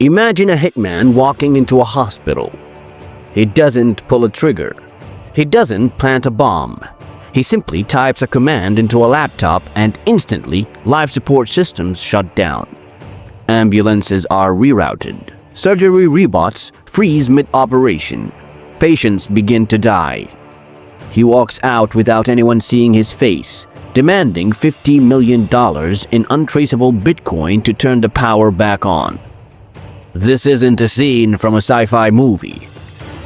Imagine a hitman walking into a hospital. He doesn't pull a trigger. He doesn't plant a bomb. He simply types a command into a laptop and instantly life support systems shut down. Ambulances are rerouted. Surgery robots freeze mid-operation. Patients begin to die. He walks out without anyone seeing his face, demanding $50 million in untraceable Bitcoin to turn the power back on. This isn't a scene from a sci-fi movie.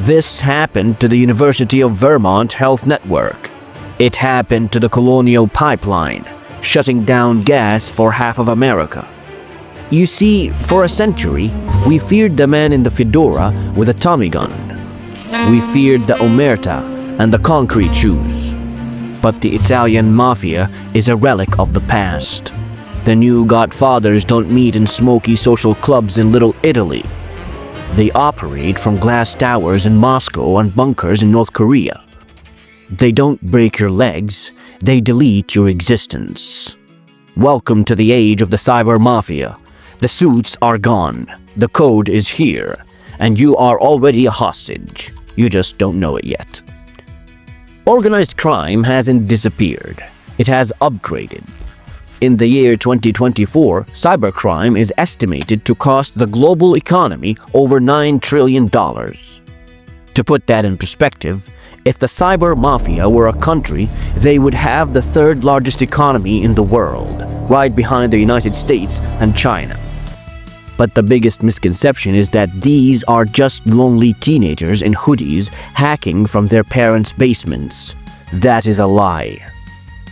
This happened to the University of Vermont Health Network. It happened to the Colonial Pipeline, shutting down gas for half of America. You see, for a century, we feared the man in the fedora with a Tommy gun. We feared the omerta and the concrete shoes. But the Italian Mafia is a relic of the past. The new godfathers don't meet in smoky social clubs in Little Italy. They operate from glass towers in Moscow and bunkers in North Korea. They don't break your legs, they delete your existence. Welcome to the age of the cyber mafia. The suits are gone, the code is here, and you are already a hostage. You just don't know it yet. Organized crime hasn't disappeared. It has upgraded. In the year 2024, cybercrime is estimated to cost the global economy over $9 trillion. To put that in perspective, if the cyber mafia were a country, they would have the third largest economy in the world, right behind the United States and China. But the biggest misconception is that these are just lonely teenagers in hoodies hacking from their parents' basements. That is a lie.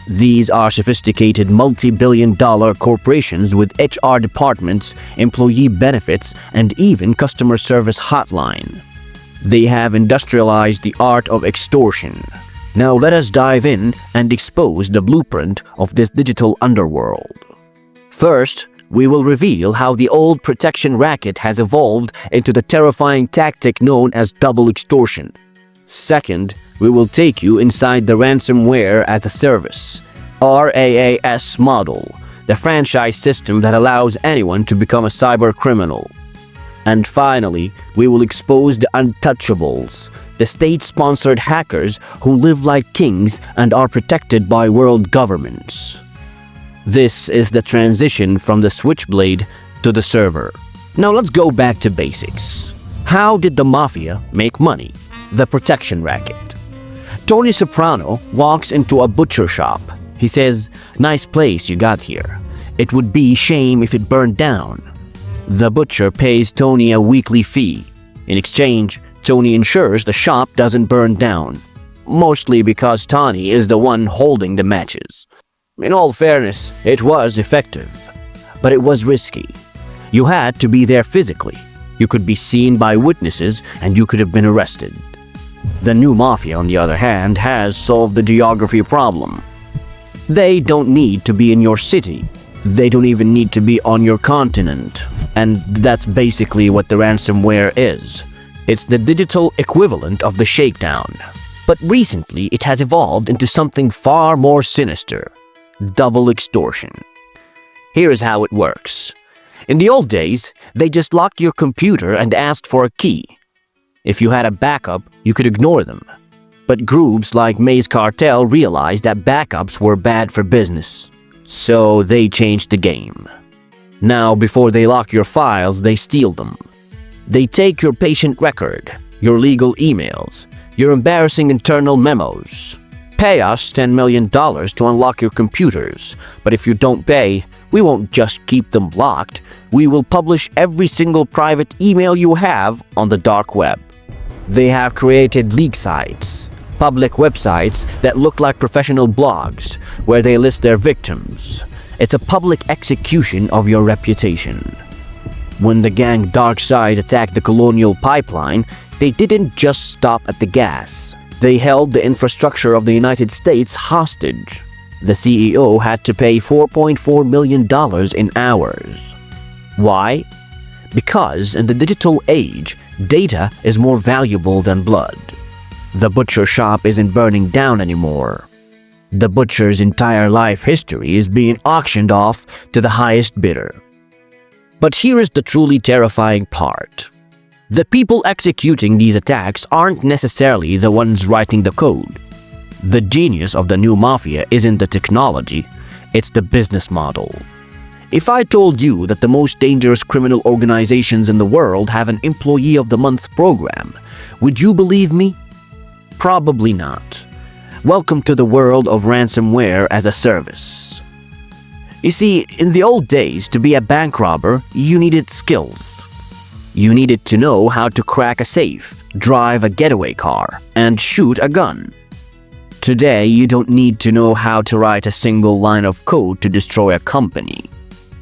These are sophisticated multi-billion-dollar corporations with HR departments, employee benefits, and even customer service hotline. They have industrialized the art of extortion. Now let us dive in and expose the blueprint of this digital underworld. First, we will reveal how the old protection racket has evolved into the terrifying tactic known as double extortion. Second, we will take you inside the ransomware as a service, RAAS model, the franchise system that allows anyone to become a cyber criminal. And finally, we will expose the untouchables, the state-sponsored hackers who live like kings and are protected by world governments. This is the transition from the switchblade to the server. Now let's go back to basics. How did the mafia make money? The protection racket. Tony Soprano walks into a butcher shop. He says, "Nice place you got here. It would be shame if it burned down." The butcher pays Tony a weekly fee. In exchange, Tony ensures the shop doesn't burn down, mostly because Tony is the one holding the matches. In all fairness, it was effective, but it was risky. You had to be there physically. You could be seen by witnesses and you could have been arrested. The new mafia, on the other hand, has solved the geography problem. They don't need to be in your city. They don't even need to be on your continent. And that's basically what the ransomware is. It's the digital equivalent of the shakedown. But recently, it has evolved into something far more sinister: double extortion. Here's how it works. In the old days, they just locked your computer and asked for a key. If you had a backup, you could ignore them. But groups like Maze Cartel realized that backups were bad for business. So they changed the game. Now, before they lock your files, they steal them. They take your patient record, your legal emails, your embarrassing internal memos. Pay us $10 million to unlock your computers, but if you don't pay, we won't just keep them locked. We will publish every single private email you have on the dark web. They have created leak sites, public websites that look like professional blogs, where they list their victims. It's a public execution of your reputation. When the gang Dark Side attacked the Colonial Pipeline, they didn't just stop at the gas. They held the infrastructure of the United States hostage. The CEO had to pay $4.4 million in hours. Why? Because in the digital age, data is more valuable than blood. The butcher shop isn't burning down anymore. The butcher's entire life history is being auctioned off to the highest bidder. But here is the truly terrifying part. The people executing these attacks aren't necessarily the ones writing the code. The genius of the new Mafia isn't the technology, it's the business model. If I told you that the most dangerous criminal organizations in the world have an Employee of the Month program, would you believe me? Probably not. Welcome to the world of ransomware as a service. You see, in the old days, to be a bank robber, you needed skills. You needed to know how to crack a safe, drive a getaway car, and shoot a gun. Today, you don't need to know how to write a single line of code to destroy a company.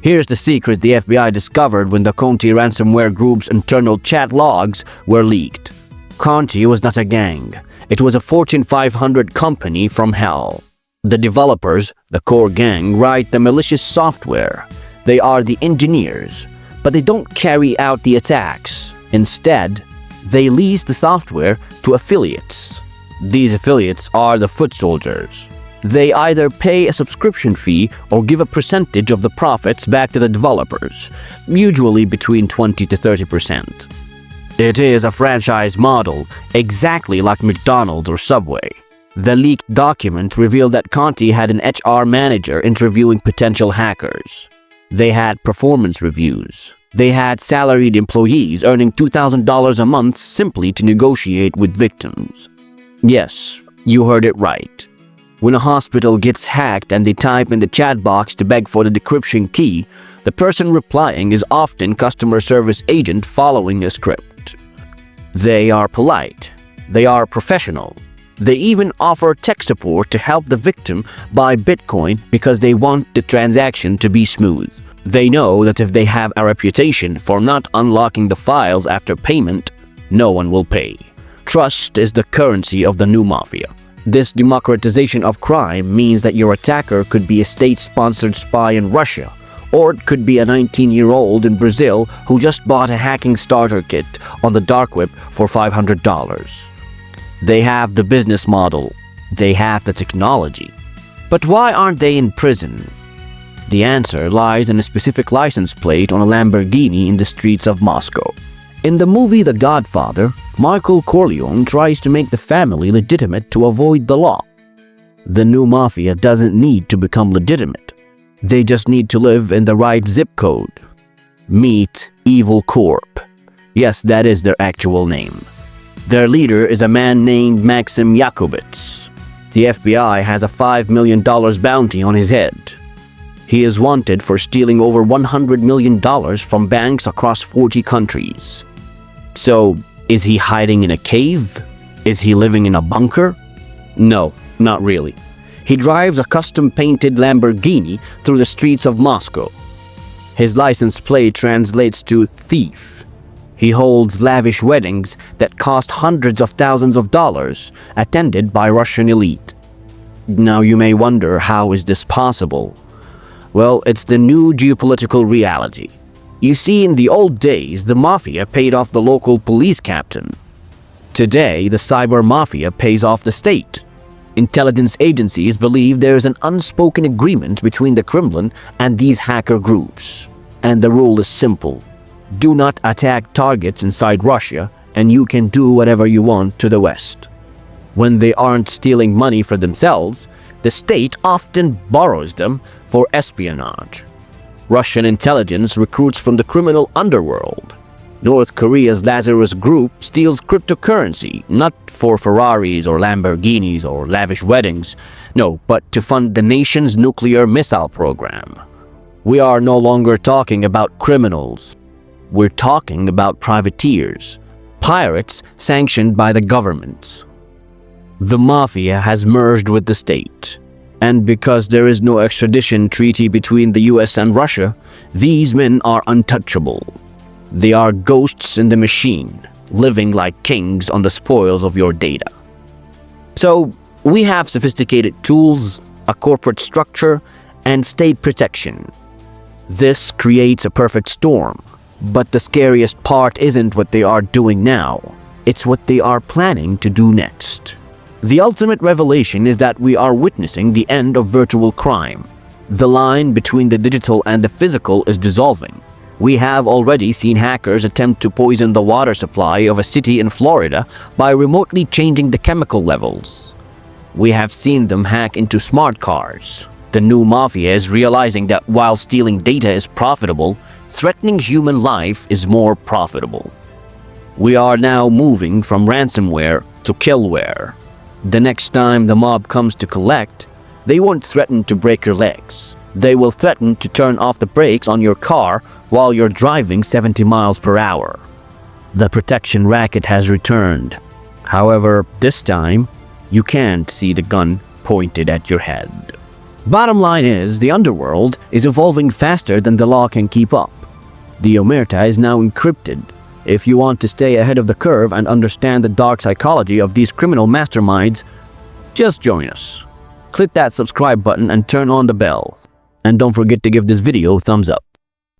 Here's the secret the FBI discovered when the Conti ransomware group's internal chat logs were leaked. Conti was not a gang. It was a Fortune 500 company from hell. The developers, the core gang, write the malicious software. They are the engineers, but they don't carry out the attacks. Instead, they lease the software to affiliates. These affiliates are the foot soldiers. They either pay a subscription fee or give a percentage of the profits back to the developers, usually between 20 to 30%. It is a franchise model, exactly like McDonald's or Subway. The leaked document revealed that Conti had an HR manager interviewing potential hackers. They had performance reviews. They had salaried employees earning $2,000 a month simply to negotiate with victims. Yes, you heard it right. When a hospital gets hacked and they type in the chat box to beg for the decryption key, the person replying is often customer service agent following a script. They are polite. They are professional. They even offer tech support to help the victim buy Bitcoin because they want the transaction to be smooth. They know that if they have a reputation for not unlocking the files after payment, no one will pay. Trust is the currency of the new Mafia. This democratization of crime means that your attacker could be a state-sponsored spy in Russia, or it could be a 19-year-old in Brazil who just bought a hacking starter kit on the dark web for $500. They have the business model. They have the technology. But why aren't they in prison? The answer lies in a specific license plate on a Lamborghini in the streets of Moscow. In the movie The Godfather, Michael Corleone tries to make the family legitimate to avoid the law. The new Mafia doesn't need to become legitimate. They just need to live in the right zip code. Meet Evil Corp. Yes, that is their actual name. Their leader is a man named Maxim Yakubits. The FBI has a $5 million bounty on his head. He is wanted for stealing over $100 million from banks across 40 countries. So, is he hiding in a cave? Is he living in a bunker? No, not really. He drives a custom-painted Lamborghini through the streets of Moscow. His license plate translates to thief. He holds lavish weddings that cost hundreds of thousands of dollars, attended by Russian elite. Now you may wonder, how is this possible? Well, it's the new geopolitical reality. You see, in the old days, the Mafia paid off the local police captain. Today, the cyber mafia pays off the state. Intelligence agencies believe there is an unspoken agreement between the Kremlin and these hacker groups. And the rule is simple. Do not attack targets inside Russia, and you can do whatever you want to the West. When they aren't stealing money for themselves, the state often borrows them for espionage. Russian intelligence recruits from the criminal underworld. North Korea's Lazarus Group steals cryptocurrency, not for Ferraris or Lamborghinis or lavish weddings, no, but to fund the nation's nuclear missile program. We are no longer talking about criminals. We're talking about privateers, pirates sanctioned by the governments. The Mafia has merged with the state. And because there is no extradition treaty between the US and Russia, these men are untouchable. They are ghosts in the machine, living like kings on the spoils of your data. So, we have sophisticated tools, a corporate structure, and state protection. This creates a perfect storm. But the scariest part isn't what they are doing now. It's what they are planning to do next. The ultimate revelation is that we are witnessing the end of virtual crime. The line between the digital and the physical is dissolving. We have already seen hackers attempt to poison the water supply of a city in Florida by remotely changing the chemical levels. We have seen them hack into smart cars. The new Mafia is realizing that while stealing data is profitable, threatening human life is more profitable. We are now moving from ransomware to killware. The next time the mob comes to collect, they won't threaten to break your legs. They will threaten to turn off the brakes on your car while you're driving 70 miles per hour. The protection racket has returned. However, this time, you can't see the gun pointed at your head. Bottom line is, the underworld is evolving faster than the law can keep up. The omerta is now encrypted. If you want to stay ahead of the curve and understand the dark psychology of these criminal masterminds, just join us. Click that subscribe button and turn on the bell. And don't forget to give this video a thumbs up.